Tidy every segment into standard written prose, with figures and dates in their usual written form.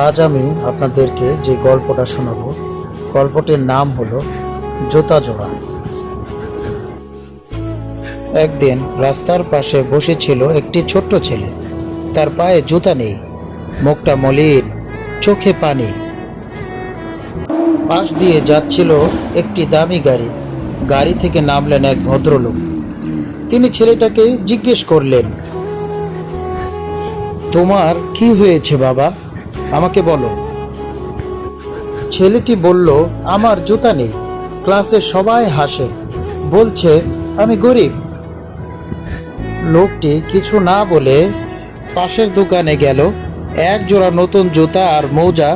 আজ আমি আপনাদেরকে যে গল্পটা শোনাবো, গল্পটির নাম হলো জুতা জোড়া। একদিন রাস্তার পাশে বসেছিল একটি ছোট্ট ছেলে। তার পায়ে জুতা নেই, মুখটা মলিন, চোখে পানি। পাশ দিয়ে যাচ্ছিল একটি দামি গাড়ি। গাড়ি থেকে নামলেন এক ভদ্রলোক। তিনি ছেলেটাকে জিজ্ঞেস করলেন, তোমার কি হয়েছে বাবা, আমাকে বলো। ছেলেটি বলল, আমার জুতা নেই, ক্লাসে সবাই হাসে, বলছে আমি গরিব। লোকটি কিছু না বলে পাশের দোকানে গেল, এক জোড়া নতুন জুতা আর মোজা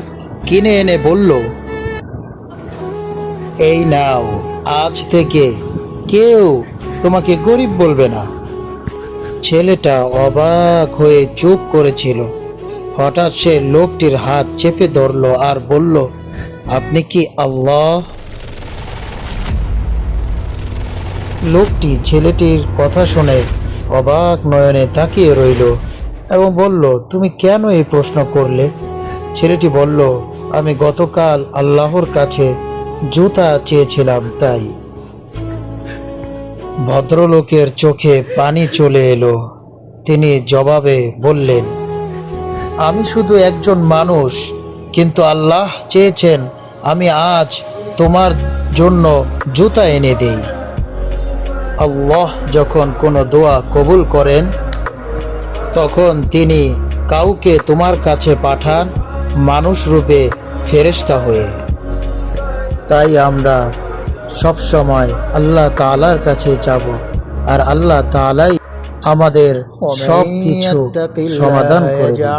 কিনে এনে বলল, এই নাও, আজ থেকে কেউ তোমাকে গরিব বলবে না। ছেলেটা অবাক হয়ে চুপ করেছিল। হঠাৎ সে লোকটির হাত চেপে ধরল আর বলল, আপনি কি আল্লাহ? লোকটি ছেলেটির কথা শুনে অবাক নয়নে তাকিয়ে রইল এবং বলল, তুমি কেন এই প্রশ্ন করলে? ছেলেটি বলল, আমি গতকাল আল্লাহর কাছে জুতা চেয়েছিলাম, তাই। ভদ্রলোকের চোখে পানি চলে এলো। তিনি জবাবে বললেন, আমি শুধু একজন মানুষ, কিন্তু আল্লাহ চেয়েছেন আমি আজ তোমার জন্য জুতা এনে দেই। আল্লাহ যখন কোনো দোয়া কবুল করেন, তখন তিনি কাউকে তোমার কাছে পাঠান মানুষ রূপে, ফেরেশতা হয়ে। তাই আমরা সব সময় আল্লাহ তাআলার কাছে যাব, আর আল্লাহ তাআলাই আমাদের সব কিছু সমাধান করে দিবেন।